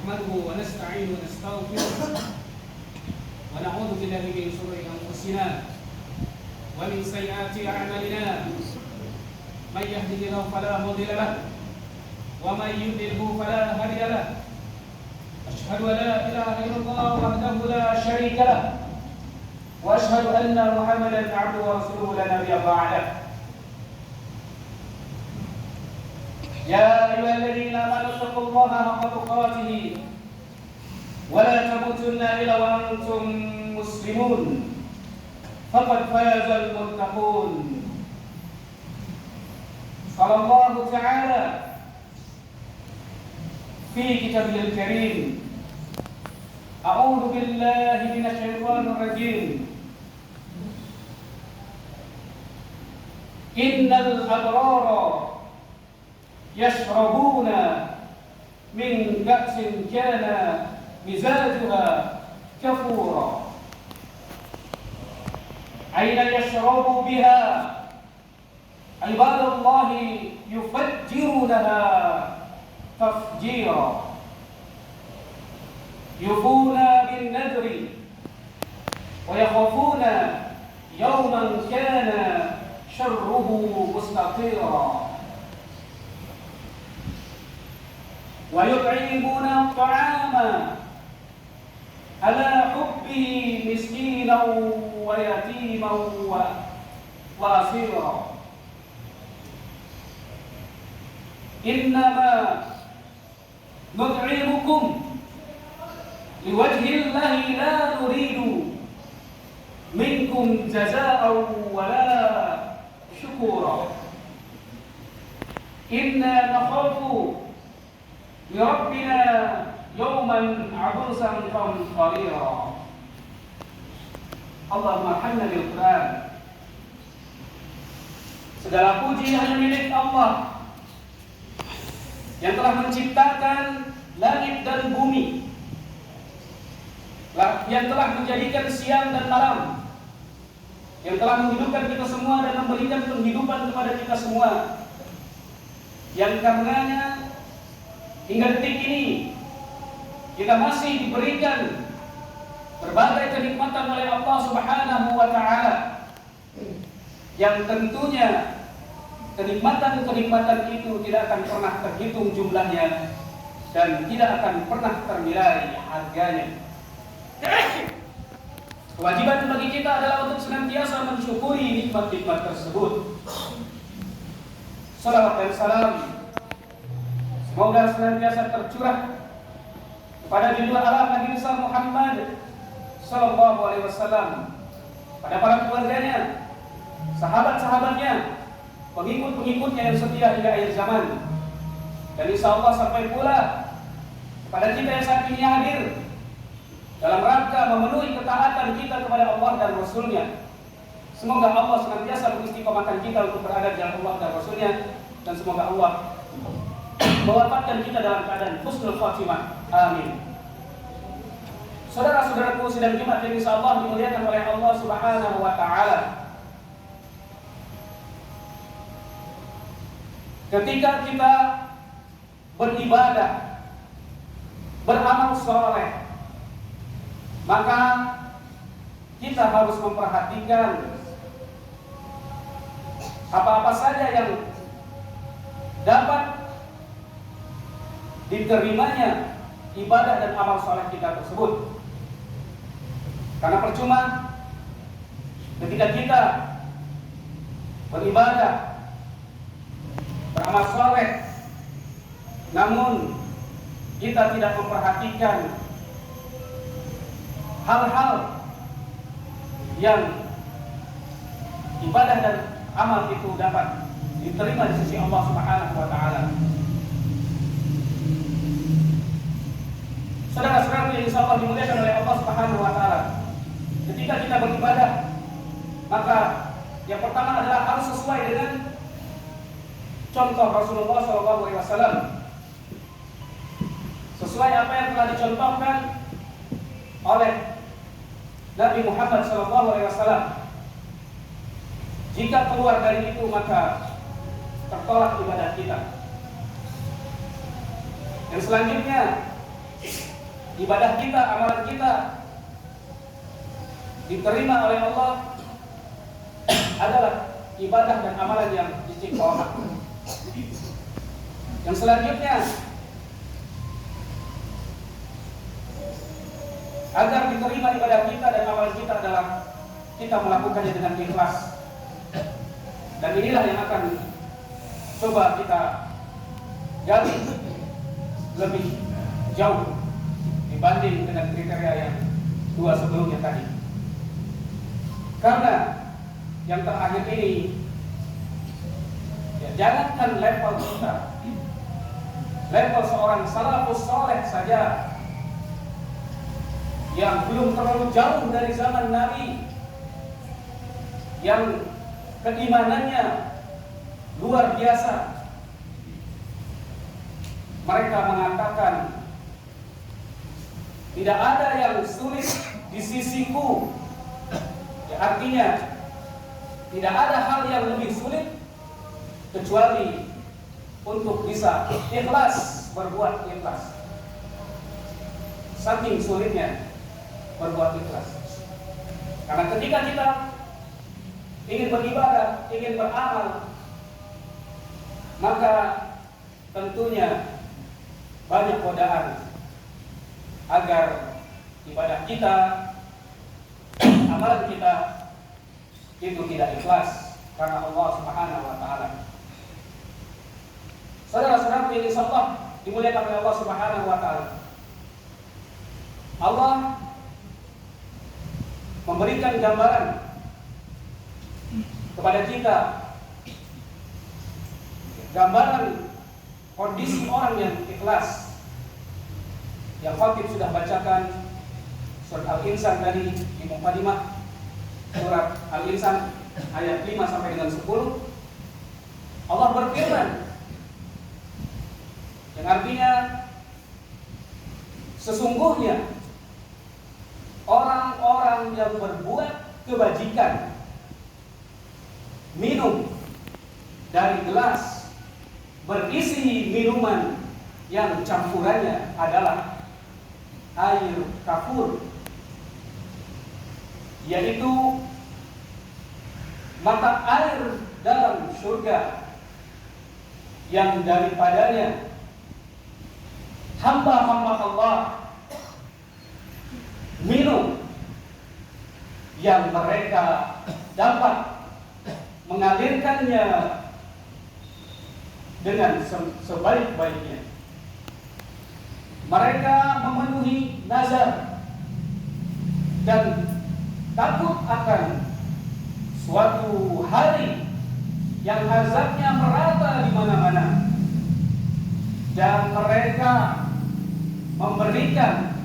نحمده ونستعين ونستغفره ونعوذ بالله من شرور أنفسنا ومن سيئات أعمالنا من يهده الله فلا مضل له ومن يضلل فلا هادي له أشهد أن لا إله إلا الله وحده لا شريك له وأشهد أن محمدا عبده ورسوله لا نبي بعده يا أيها الذين آمنوا اتقوا الله حق تقاته ولا تموتن إلا وأنتم مسلمون فقد فاز المتقون قال الله تعالى في كتابه الكريم أعوذ بالله من الشيطان الرجيم إن الأبرار يشربون من كأس كان مزاجها كفورا أين يشرب بها عباد الله يفجرونها تفجيرا يوفون بالنذر ويخافون يوما كان شره مستطيرا ويطعمون الطعام على حبه مسكينا ويتيما واسيرا إنما نطعمكم لوجه الله لا نريد منكم جزاء ولا شكورا إنا نخاف لربنا يوما عبوسا قمطريرا اللهم ارحمنا بالقرآن. Segala puji hanya milik Allah yang telah menciptakan langit dan bumi, yang telah menjadikan siang dan malam, yang telah menghidupkan kita semua dan memberikan penghidupan kepada kita semua, yang karenanya hingga detik ini kita masih diberikan berbagai kenikmatan oleh Allah Subhanahu wa taala, yang tentunya kenikmatan-kenikmatan itu tidak akan pernah terhitung jumlahnya dan tidak akan pernah ternilai harganya. Kewajiban bagi kita adalah untuk senantiasa mensyukuri nikmat-nikmat tersebut. Salawat dan salam semoga senantiasa tercurah kepada junjungan alam Nabi besar Muhammad sallallahu alaihi wasallam, pada para keluarganya, sahabat-sahabatnya, pengikut-pengikutnya yang setia hingga akhir zaman, dan insya Allah sampai pula kepada kita yang saat ini hadir dalam rangka memenuhi ketaatan kita kepada Allah dan Rasulnya. Semoga Allah senantiasa mengistiqomahkan kita untuk berada di jalan Allah dan Rasulnya, dan semoga Allah mewafatkan kita dalam keadaan husnul khatimah. Amin. Saudara-saudaraku sidang Jumat yang insyaallah dimuliakan oleh Allah Subhanahu wa taala. Ketika kita beribadah, beramal saleh, maka kita harus memperhatikan apa-apa saja yang dapat diterimanya ibadah dan amal saleh kita tersebut. Karena percuma ketika kita beribadah, beramal saleh, namun kita tidak memperhatikan hal-hal yang ibadah dan amal itu dapat diterima di sisi Allah Subhanahu wa taala. Saudara-saudara yang insyaallah dimuliakan oleh Allah Subhanahu wa taala, ketika kita beribadah, maka yang pertama adalah harus sesuai dengan contoh Rasulullah SAW, sesuai apa yang telah dicontohkan oleh Nabi Muhammad SAW. Jika keluar dari itu maka tertolak ibadah kita. Yang selanjutnya ibadah kita, amalan kita diterima oleh Allah adalah ibadah dan amalan yang istiqomah. Yang selanjutnya, agar diterima ibadah kita dan amalan kita adalah kita melakukannya dengan ikhlas. Dan inilah yang akan coba kita gali lebih jauh dibanding dengan kriteria yang dua sebelumnya tadi. Karena yang terakhir ini, ya, jangankan level kita, level seorang salafus soleh saja yang belum terlalu jauh dari zaman Nabi, yang keimanannya luar biasa, mereka mengatakan tidak ada yang sulit di sisiku. Ya, artinya tidak ada hal yang lebih sulit kecuali untuk bisa ikhlas, berbuat ikhlas. Saking sulitnya berbuat ikhlas. Karena ketika kita ingin beribadah, ingin beramal, maka tentunya banyak godaan agar ibadah kita, amalan kita itu tidak ikhlas karena Allah Subhanahu wa taala. Saudara-saudara yang insyaallah dimuliakan oleh Allah Subhanahu wa taala. Allah memberikan gambaran kepada kita, gambaran kondisi orang yang ikhlas, yang Khatib sudah bacakan surat Al-Insan tadi di Muqaddimah, surat Al-Insan ayat 5 sampai dengan 10. Allah berfirman yang artinya sesungguhnya orang-orang yang berbuat kebajikan minum dari gelas berisi minuman yang campurannya adalah air kafur, yaitu mata air dalam surga yang daripadanya hamba-hamba Allah minum, yang mereka dapat mengalirkannya dengan sebaik-baiknya. Mereka memenuhi nazar dan takut akan suatu hari yang azabnya merata di mana-mana, dan mereka memberikan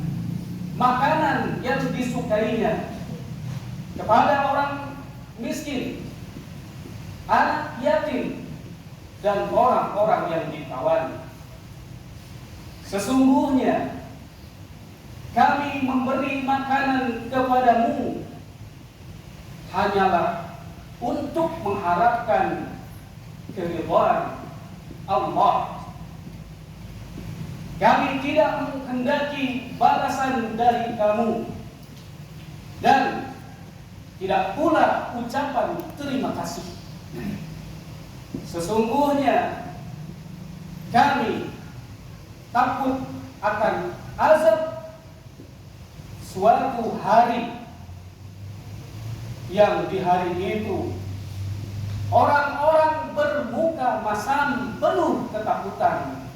makanan yang disukainya kepada orang miskin, anak yatim, dan orang-orang yang ditawan. Sesungguhnya kami memberi makanan kepadamu hanyalah untuk mengharapkan keridhaan Allah. Kami tidak menghendaki balasan dari kamu, dan tidak pula ucapan terima kasih. Sesungguhnya kami takut akan azab suatu hari yang di hari itu orang-orang bermuka masam penuh ketakutan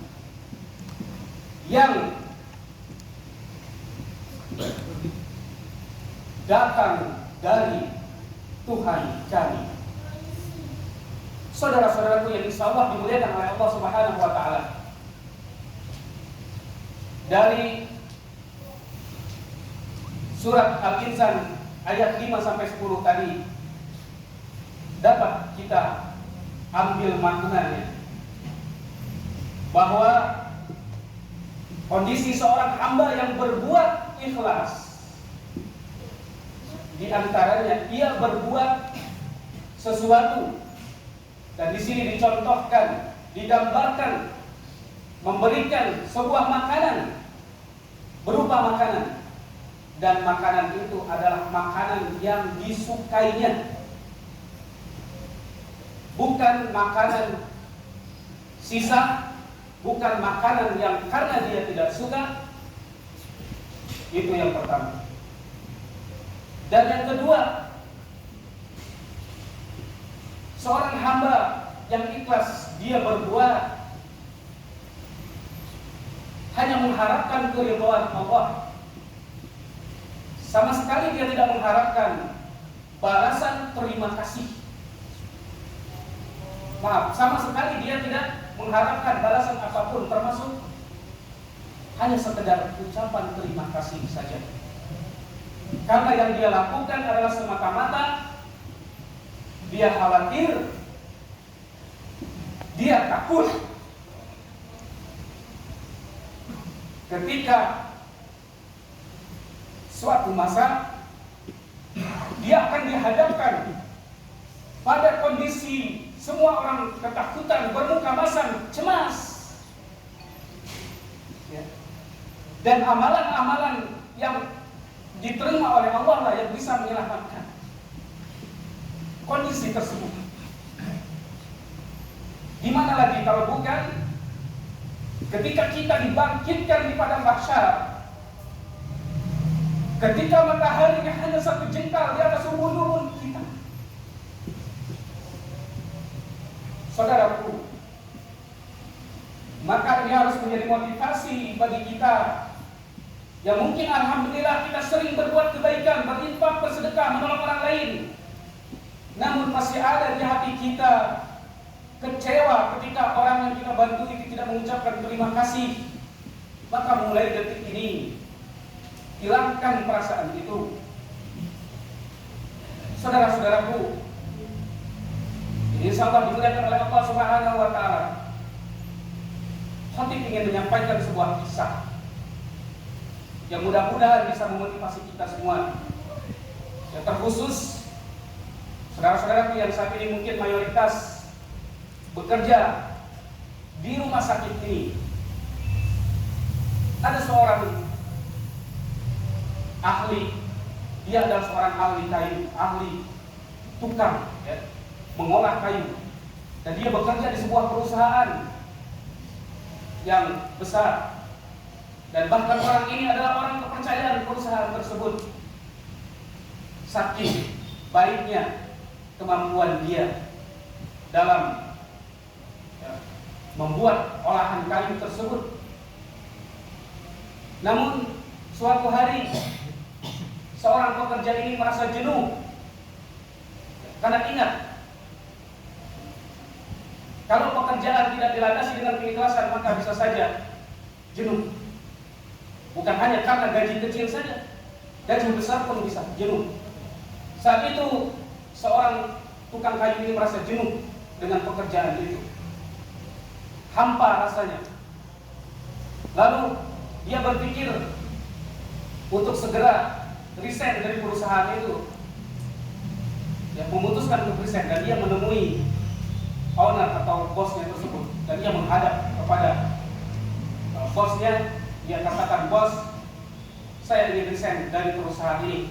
yang datang dari Tuhan kami. Saudara-saudaraku yang insyaallah dimuliakan oleh Allah Subhanahu wa taala, dari surat Al-Insan ayat 5 sampai 10 tadi dapat kita ambil maknanya bahwa kondisi seorang hamba yang berbuat ikhlas, di antaranya ia berbuat sesuatu, dan di sini dicontohkan, digambarkan memberikan sebuah makanan berupa makanan, dan makanan itu adalah makanan yang disukainya, bukan makanan sisa, bukan makanan yang karena dia tidak suka. Itu yang pertama. Dan yang kedua, seorang hamba yang ikhlas dia berbuat hanya mengharapkan keridhaan Allah, sama sekali dia tidak mengharapkan balasan terima kasih. Maaf, sama sekali dia tidak mengharapkan balasan apapun, termasuk hanya sekedar ucapan terima kasih saja. Karena yang dia lakukan adalah semata-mata dia khawatir, dia takut ketika suatu masa dia akan dihadapkan pada kondisi semua orang ketakutan, bermuka masam, cemas, ya. Dan amalan-amalan yang diterima oleh Allah lah yang bisa menyelamatkan kondisi tersebut. Di mana lagi kalau bukan ketika kita dibangkitkan di padang mahsyar, ketika matahari hanya satu jengkal di atas ubun-ubun kita. Saudaraku, maka ini harus menjadi motivasi bagi kita yang mungkin alhamdulillah kita sering berbuat kebaikan, berinfak, bersedekah, menolong orang lain, namun masih ada di hati kita kecewa ketika orang yang kita bantu itu tidak mengucapkan terima kasih. Maka mulai detik ini hilangkan perasaan itu. Saudara-saudaraku, insya Allah dimuliakan oleh Allah Subhanahu wa Ta'ala, Khatib ingin menyampaikan sebuah kisah yang mudah-mudahan bisa memotivasi kita semua. Yang terkhusus saudara-saudaraku yang saat ini mungkin mayoritas bekerja di rumah sakit ini. Ada seorang ahli, dia adalah seorang ahli kayu, ahli tukang, ya, mengolah kayu, dan dia bekerja di sebuah perusahaan yang besar, dan bahkan orang ini adalah orang kepercayaan perusahaan tersebut. Saking baiknya kemampuan dia dalam membuat olahan kayu tersebut. Namun suatu hari seorang pekerja ini merasa jenuh, karena ingat, kalau pekerjaan tidak dilandasi dengan keikhlasan maka bisa saja jenuh. Bukan hanya karena gaji kecil saja, gaji besar pun bisa jenuh. Saat itu seorang tukang kayu ini merasa jenuh dengan pekerjaan itu, hampa rasanya. Lalu dia berpikir untuk segera resign dari perusahaan itu, dia memutuskan untuk resign, dan dia menemui owner atau bosnya tersebut, dan dia menghadap kepada bosnya. Dia katakan, "Bos, saya ingin resign dari perusahaan ini."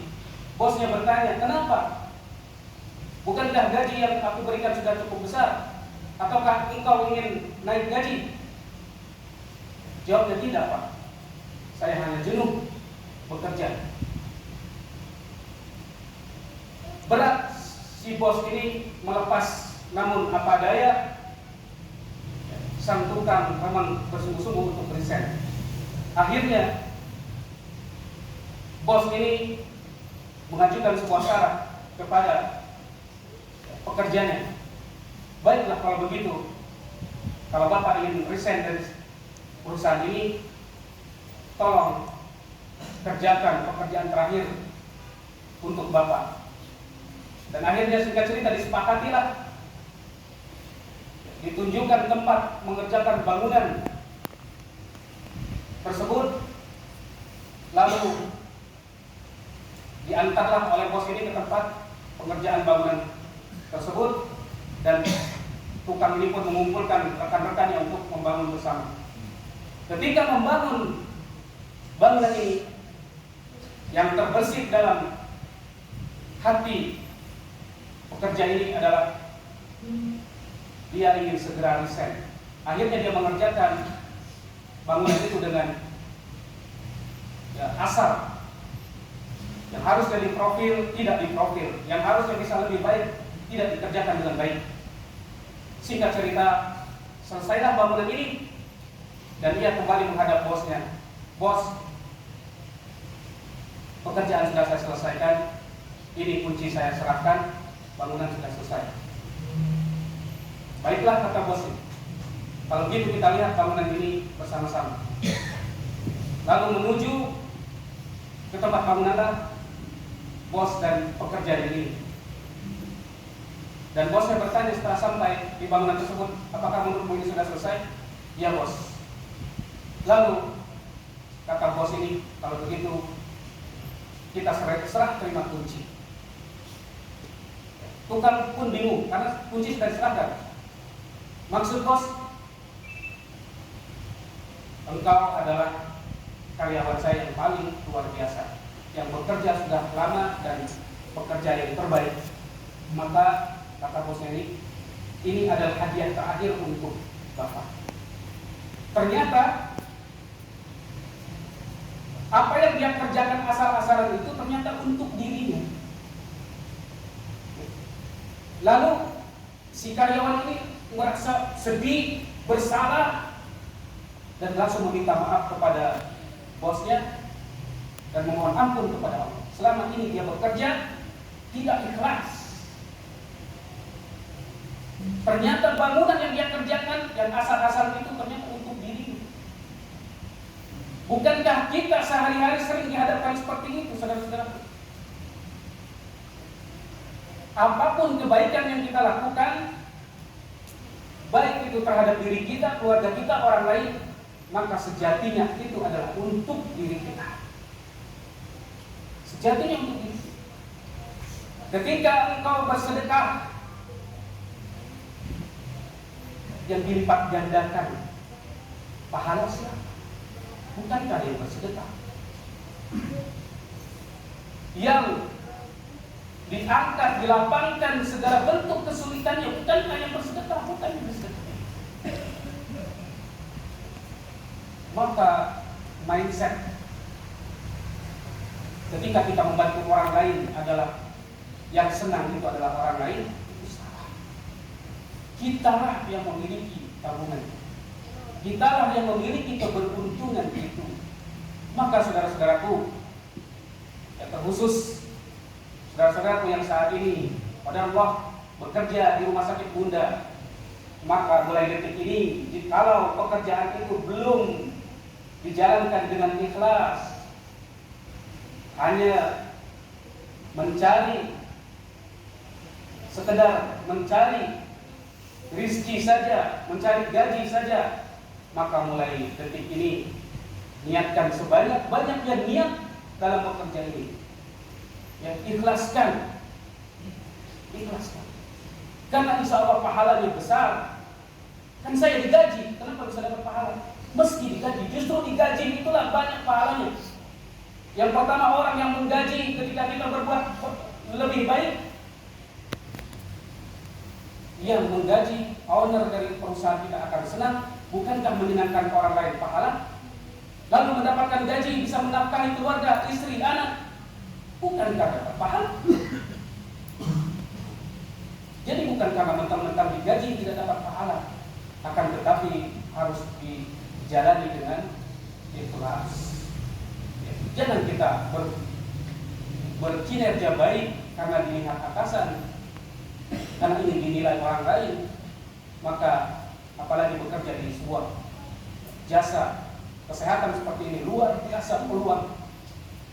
Bosnya bertanya, "Kenapa? Bukankah gaji yang aku berikan sudah cukup besar? Ataukah engkau ingin naik gaji?" Jawabnya, "Tidak, Pak. Saya hanya jenuh bekerja." Berat si bos ini melepas, namun apa daya, sang tukang memang bersungguh-sungguh untuk resign. Akhirnya bos ini mengajukan sebuah syarat kepada pekerjanya. "Baiklah kalau begitu, kalau Bapak ingin resign dari perusahaan ini, tolong kerjakan pekerjaan terakhir untuk Bapak." Dan akhirnya singkat cerita disepakatilah, ditunjukkan tempat mengerjakan bangunan tersebut. Lalu diantarlah oleh bos ini ke tempat pengerjaan bangunan tersebut, dan tukang ini pun mengumpulkan rekan-rekannya untuk membangun bersama. Ketika membangun bangunan ini yang terbersih dalam hati pekerja ini adalah dia ingin segera resign. Akhirnya dia mengerjakan bangunan itu dengan asal. Yang harusnya diprofil, tidak diprofil. Yang harusnya bisa lebih baik, tidak dikerjakan dengan baik. Singkat cerita, selesailah bangunan ini dan ia kembali menghadap bosnya. Bos, pekerjaan sudah saya selesaikan, ini kunci saya serahkan, bangunan sudah selesai. Baiklah, kata bos. Kalau begitu kita lihat bangunan ini bersama-sama. Lalu menuju ke tempat bangunanlah bos dan pekerja ini. Dan bosnya bertanya setelah sampai di bangunan tersebut, apakah menurutmu ini sudah selesai? Ya bos. Lalu kata bos ini, kalau begitu kita serah terima kunci. Tukang pun bingung karena kunci sudah diserahkan. Maksud bos, engkau adalah karyawan saya yang paling luar biasa, yang bekerja sudah lama dan bekerja yang terbaik. Maka kata bosnya ini adalah hadiah terakhir untuk Bapak. Ternyata apa yang dia kerjakan asal-asalan itu ternyata untuk dirinya. Lalu si karyawan ini merasa sedih, bersalah, dan langsung meminta maaf kepada bosnya dan memohon ampun kepada Allah. Selama ini dia bekerja tidak ikhlas. Ternyata bangunan yang dia kerjakan yang asal-asalan itu ternyata untuk dirinya. Bukankah kita sehari-hari sering dihadapkan seperti itu, saudara-saudara? Apapun kebaikan yang kita lakukan, baik itu terhadap diri kita, keluarga kita, orang lain, maka sejatinya itu adalah untuk diri kita. Sejatinya untuk diri. Ketika engkau bersedekah, yang dilipat gandakan pahala siapa? Bukankah yang bersedekah? Yang diangkat, dilapangkan segala bentuk kesulitannya, bukankah yang bersedekah? Bukan yang bersedekah. Maka mindset ketika kita membantu orang lain adalah yang senang itu adalah orang lain, itu salah. Kitalah yang memiliki tabungan, kitalah yang memiliki keberuntungan itu. Maka saudara-saudaraku, yang terkhusus saudara-saudaraku yang saat ini pada Allah bekerja di rumah sakit Bunda, maka mulai detik ini, jikalau pekerjaan itu belum dijalankan dengan ikhlas, hanya mencari, sekedar mencari rizki saja, mencari gaji saja, maka mulai detik ini niatkan sebanyak-banyaknya niat dalam pekerjaan ini. Ya, ikhlaskan. Karena insya Allah pahalanya besar. Kan saya digaji, kenapa bisa dapat pahala? Meski digaji, justru digaji itulah banyak pahalanya. Yang pertama, orang yang menggaji ketika kita berbuat lebih baik, yang menggaji owner dari perusahaan kita akan senang. Bukankah menyenangkan orang lain pahala? Lalu mendapatkan gaji bisa menafkahi keluarga, istri, anak, bukankah dapat pahala? Jadi bukan karena mentang-mentang digaji tidak dapat pahala, akan tetapi harus dijalani dengan ikhlas. Jangan kita berkinerja baik karena dilihat atasan, karena ingin dinilai orang lain. Maka apalagi bekerja di sebuah jasa kesehatan seperti ini, luar biasa peluang.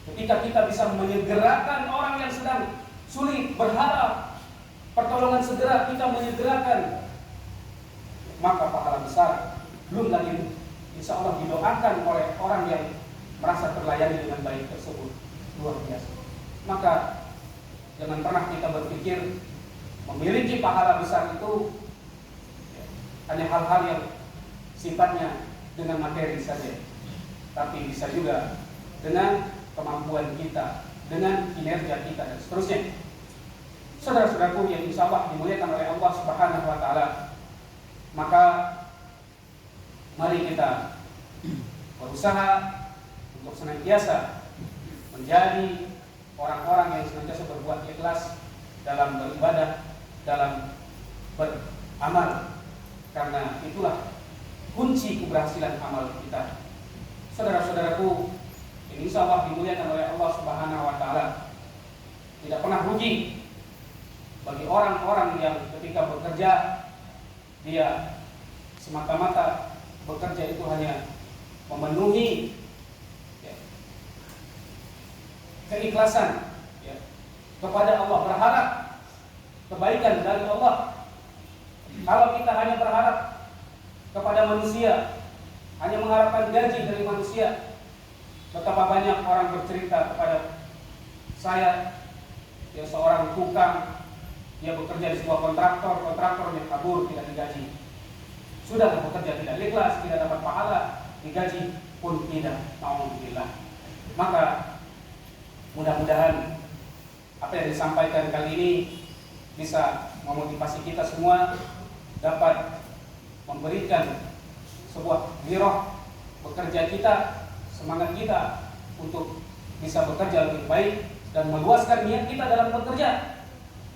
Ketika kita bisa menyegerakan orang yang sedang sulit, berharap pertolongan segera, kita menyegerakan, maka pahala besar. Belum lagi insya Allah didoakan oleh orang yang merasa terlayani dengan baik tersebut, luar biasa. Maka jangan pernah kita berpikir memiliki pahala besar itu hanya hal-hal yang sifatnya dengan materi saja, tapi bisa juga dengan kemampuan kita, dengan kinerja kita dan seterusnya. Saudara-saudaraku yang insya Allah dimuliakan oleh Allah Subhanahu wa Ta'ala, maka mari kita berusaha untuk senantiasa menjadi orang-orang yang senantiasa berbuat ikhlas dalam beribadah, dalam beramal, karena itulah kunci keberhasilan amal kita. Saudara-saudaraku yang insya Allah dimuliakan oleh Allah Subhanahu wa Ta'ala, tidak pernah rugi bagi orang-orang yang ketika bekerja dia semata-mata bekerja itu hanya memenuhi keikhlasan kepada Allah, berharap kebaikan dari Allah. Kalau kita hanya berharap kepada manusia, hanya mengharapkan gaji dari manusia, betapa banyak orang bercerita kepada saya, seorang tukang, dia bekerja di sebuah kontraktornya kabur, tidak digaji. Sudah bekerja tidak ikhlas, tidak dapat pahala, digaji pun tidak. Alhamdulillah. Maka mudah-mudahan apa yang disampaikan kali ini bisa memotivasi kita semua dapat memberikan sebuah giroh bekerja kita, semangat kita untuk bisa bekerja lebih baik dan meluaskan niat kita dalam bekerja.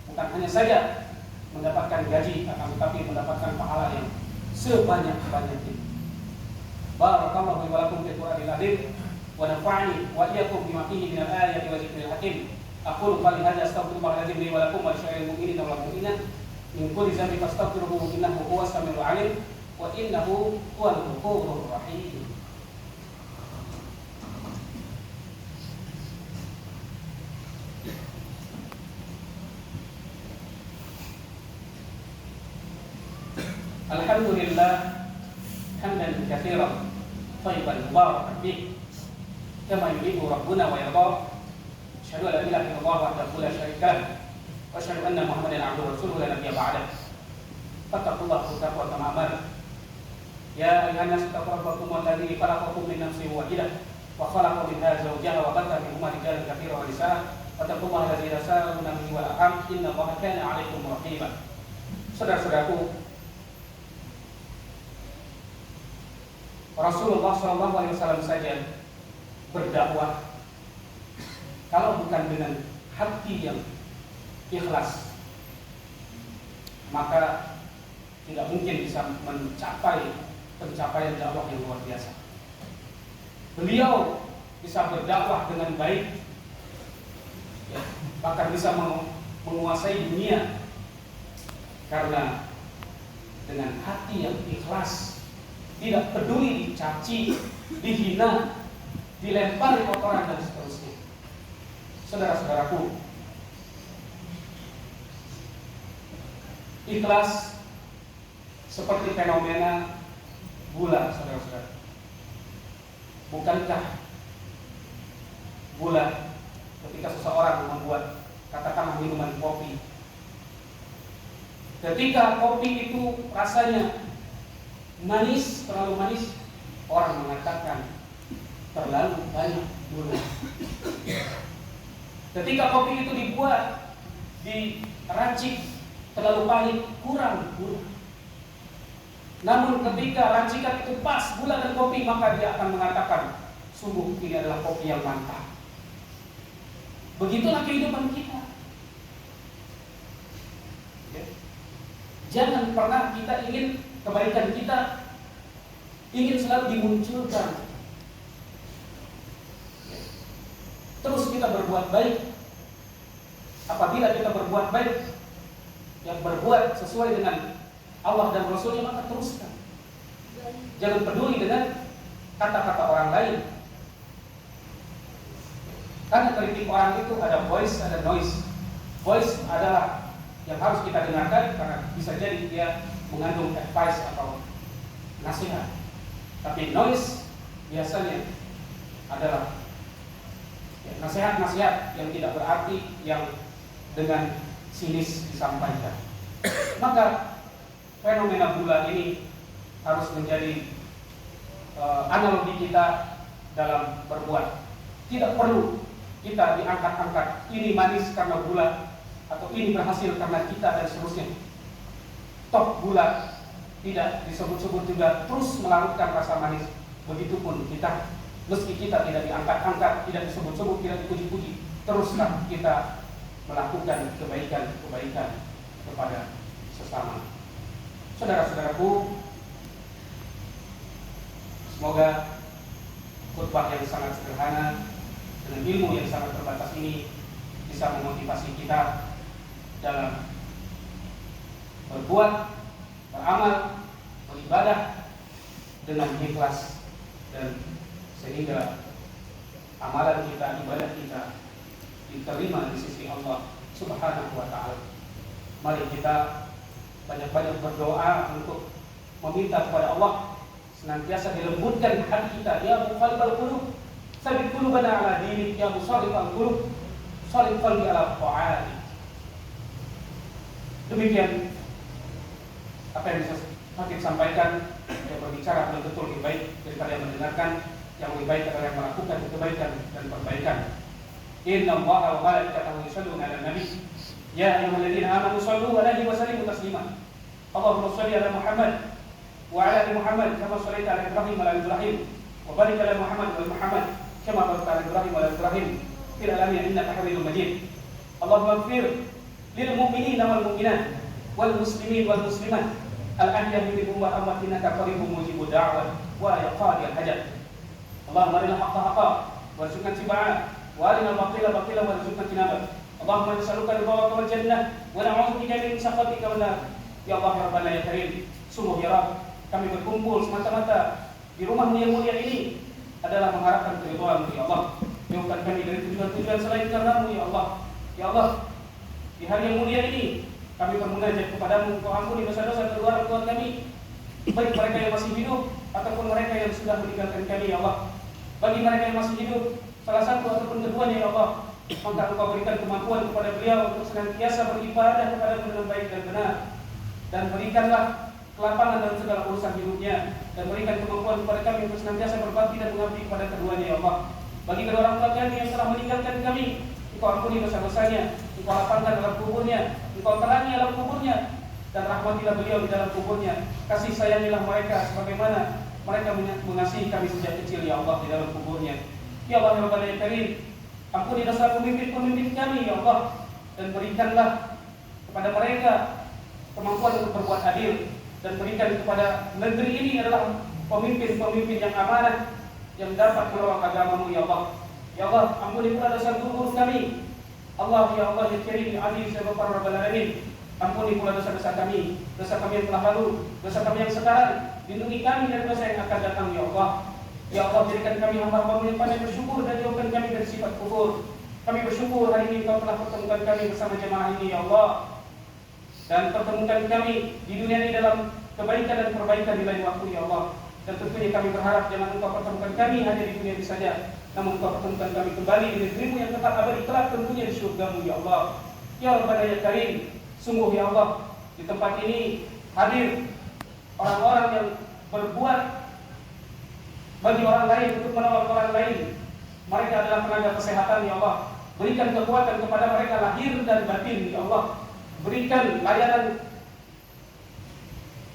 Bukan hanya saja mendapatkan gaji, akan tetapi mendapatkan pahala yang sebanyak-banyaknya. Barakallahu li wa lakum fil Qur'anil azim wa nafa'ani wa iyyakum bima fihi minal ayati wa dzikril hakim. Aqulu qali hadza astaghfirullahaladzim li wa lakum wa lisa'iril mu'minina wal mu'minat min kulli dhanbin fastaghfiruhu innahu huwas samiul 'alim wa innahu huwal ghafurur rahim. Alhamdulillah hamdan katsiran thayyiban mubarakan fih kama yuhibbu rabbuna wa yarda. Asyhadu an la ilaha illallah wahdahu la syarika lah wa asyhadu anna Muhammadan 'abduhu wa rasuluhu la nabiyya ba'dah. Fattaqullaha taqwa kama amara. Ya ayyuhan nasu taqu rabbakum alladzi khalaqakum min nafsin wahidah wa khalaqa minha zawjaha wa batha minhuma rijalan katsiran wa nisaa. Fattaqullaha alladzi tasaaluna bihi wal arham innallaha kana 'alaikum raqiba. Saudara-saudaraku, Rasulullah SAW saja berdakwah kalau bukan dengan hati yang ikhlas, maka tidak mungkin bisa mencapai pencapaian dakwah yang luar biasa. Beliau bisa berdakwah dengan baik, bahkan bisa menguasai dunia karena dengan hati yang ikhlas, tidak peduli dicaci, dihina, dilempari kotoran dan seterusnya. Saudara-saudaraku, ikhlas seperti fenomena gula, saudara-saudara. Bukankah gula ketika seseorang membuat katakanlah minuman kopi, ketika kopi itu rasanya manis, terlalu manis, orang mengatakan terlalu banyak gula. Ketika kopi itu dibuat, diracik, terlalu pahit, kurang gula. Namun ketika racikan itu pas gula dan kopi, maka dia akan mengatakan sungguh ini adalah kopi yang mantap. Begitulah kehidupan kita. Jangan pernah kita ingin kebaikan kita ingin selalu dimunculkan. Terus kita berbuat baik. Apabila kita berbuat baik, yang berbuat sesuai dengan Allah dan Rasulnya, maka teruskan. Jangan peduli dengan kata-kata orang lain. Karena kritik orang itu ada voice, ada noise. Voice adalah yang harus kita dengarkan karena bisa jadi dia mengandung advice atau nasihat. Tapi noise biasanya adalah nasihat-nasihat yang tidak berarti, yang dengan sinis disampaikan. Maka fenomena gula ini harus menjadi analogi kita dalam berbuat. Tidak perlu kita diangkat-angkat, ini manis karena gula, atau ini berhasil karena kita, dan seterusnya. Toh gula tidak disebut-sebut juga terus melarutkan rasa manis. Begitupun kita, meski kita tidak diangkat-angkat, tidak disebut-sebut, tidak dipuji-puji, teruslah kita melakukan kebaikan-kebaikan kepada sesama. Saudara-saudaraku, semoga khutbah yang sangat sederhana dengan ilmu yang sangat terbatas ini bisa memotivasi kita dalam berbuat, beramal, beribadah dengan ikhlas, dan sehingga amalan kita, ibadah kita diterima di sisi Allah Subhanahu wa Ta'ala. Mari kita banyak-banyak berdoa untuk meminta kepada Allah senantiasa dilembutkan hati kita. Ya muqallibal qulub, tsabbit qulubana ala dinik. Ya musarrifal qulub, sharrif qalbi ala ta'atik. Demikian apa yang bisa Habib sampaikan. Yang berbicara betul-betul lebih baik daripada yang mendengarkan. Yang lebih baik adalah yang melakukan kebaikan dan perbaikan. Inna Allaha wa malaikatahu yusholluna 'alan nabi. Ya ayyuhalladzina amanu shallu 'alaihi wa sallimu taslima. Allahumma shalli 'ala Muhammad wa 'ala ali Muhammad kama shallaita 'ala Ibrahim wa 'ala Ibrahim wa barik 'ala Muhammad wa 'ala Muhammad kama barakta 'ala Ibrahim wa 'ala Ibrahim fil alamin innaka Hamidum Majid. Allahumma ighfir lil mu'minina wal mu'minat wal muslimin wal muslimat al-ahya'i minhum wal amwat innaka qaribun mujibud da'wat wa ya qadiyal hajat. Allahumma arina haqqa haqqa warzuqna ittiba'ah wa arina batila batila warzuqna tinabah. Allahumma nas'aluka ridhaka wal jannah wa na'udzubika min sakhatika wan nar. Ya Allah ya Rabbana ya Karim, sungguh ya Rabb, kami berkumpul semata-mata di rumah-Mu yang mulia ini adalah mengharapkan keridhaan-Mu ya Allah. Jauhkan kami dari tujuan-tujuan selain karena-Mu ya Allah. Ya Allah, di hari yang mulia ini kami bermunajat kepada-Mu, Engkau ampuni dosa-dosa kedua orang tua kami, baik mereka yang masih hidup ataupun mereka yang sudah meninggalkan kami ya Allah. Bagi mereka yang masih hidup, salah satu ataupun keduanya ya Allah, maka Engkau berikan kemampuan kepada beliau untuk senantiasa beribadah kepada-Mu dengan baik dan benar, dan berikanlah kelapangan dalam segala urusan hidupnya, dan berikan kemampuan kepada kami untuk senantiasa berbakti dan mengabdi kepada keduanya ya Allah. Bagi kedua orang tua kami yang telah meninggalkan kami, Engkau ampuni dosa-dosanya, Engkau lapangkan dalam kuburnya, Engkau terangi dalam kuburnya, dan rahmatilah beliau di dalam kuburnya. Kasih sayangilah mereka sebagaimana mereka mengasihi kami sejak kecil ya Allah di dalam kuburnya. Ya Allah ya Rabbana ya Karim, ampuni dosa pemimpin-pemimpin kami ya Allah, dan berikanlah kepada mereka kemampuan untuk berbuat adil, dan berikan kepada negeri ini adalah pemimpin-pemimpin yang amanah, yang dapat melawak agama-Mu ya Allah. Ya Allah, ampuni pula dosa guru kami. Allah ya Allah ya Karim ya Aziz ya Ghaffar Rabbal Alamin. Ampuni pula dosa-dosa kami yang telah lalu, dosa kami yang sekarang. Lindungi kami dari dosa yang akan datang ya Allah. Ya Allah, jadikan kami hamba-Mu yang pandai bersyukur, dan jauhkan kami dari sifat kufur. Kami bersyukur hari ini Engkau telah pertemukan kami bersama jemaah ini ya Allah, dan pertemukan kami di dunia ini dalam kebaikan dan perbaikan di lain waktu ya Allah. Dan tentunya kami berharap jangan Engkau pertemukan kami hanya di dunia ini saja, namun Engkau pertemukan kami kembali di negeri-Mu yang tetap abadi kelak, tentunya di surga-Mu ya Allah. Ya Rabbana ya Karim, sungguh ya Allah, di tempat ini hadir orang-orang yang berbuat bagi orang lain, untuk menolong orang lain. Mereka adalah tenaga kesehatan ya Allah. Berikan kekuatan kepada mereka lahir dan batin ya Allah. Berikan layanan,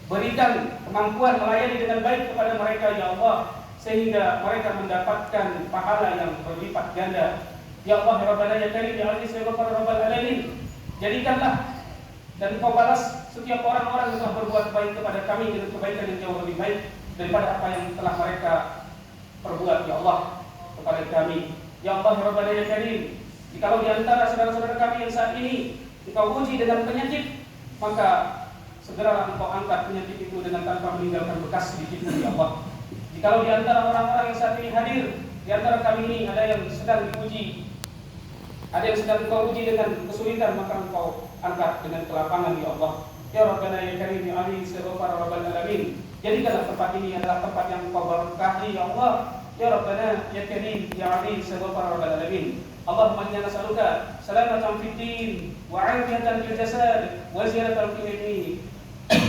berikan kemampuan melayani dengan baik kepada mereka ya Allah, sehingga mereka mendapatkan pahala yang berlipat ganda. Ya Allah ya Rabbana ya Karim ya Aziz ya Ghaffar Rabbal Alamin, jadikanlah dan Engkau balas setiap orang-orang yang telah berbuat baik kepada kami dengan kebaikan yang jauh lebih baik daripada apa yang telah mereka perbuat ya Allah kepada kami. Ya Allah ya Rabbana ya Karim, jikalau di antara saudara-saudara kami yang saat ini Engkau uji dengan penyakit, maka segeralah Engkau angkat penyakit itu dengan tanpa meninggalkan bekas di situ ya Allah. Jikalau di antara orang-orang yang saat ini hadir, di antara kami ini ada yang sedang diuji, ada yang sedang Engkau uji dengan kesulitan, maka Engkau angkat dengan kelapangan ya Allah. Ya Rabbana ya Karim ya Aziz ya Ghaffar Rabbal Alamin, jadikanlah tempat ini adalah tempat yang Engkau berkahi ya Allah. Ya Rabbana ya Karim ya Aziz ya Ghaffar Rabbal Alamin. Allahumma inna nas'aluka salamatan fid din wa 'afiyatan fil jasad wa ziyadatan fil ilmi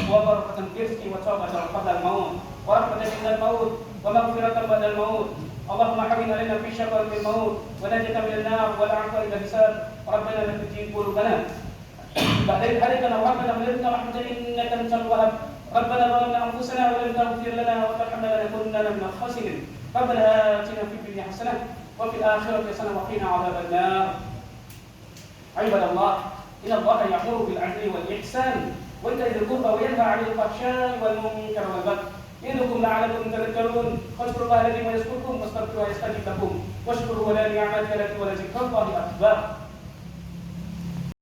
wa barakatan fil rizqi wa tawbatan qabla al-maut wa rahmatan 'inda al-maut ومغفرة بعد الموت. اللهم حبب علينا في شقاء الموت ونجنا من النار والعفو عند الحساب. ربنا لا تزغ قلوبنا بعد إذ هديتنا وهب لنا من لدنك رحمة إنك أنت الوهاب. ربنا ظلمنا أنفسنا ولم تغفر لنا وترحمنا لنكونن من الخاسرين. ربنا آتنا في الدنيا حسنة وفي الآخرة حسنة وقنا عذاب النار. عباد الله، إن الله يأمر بالعدل والإحسان وإيتاء ذي القربى وينهى عن الفحشاء والمنكر والبغي يعظكم لعلكم تذكرون. فاذكروا الله الذي يذكركم واستغفروه يستجب لكم واشكروا على نعمته التي ولذكر الله أكبر.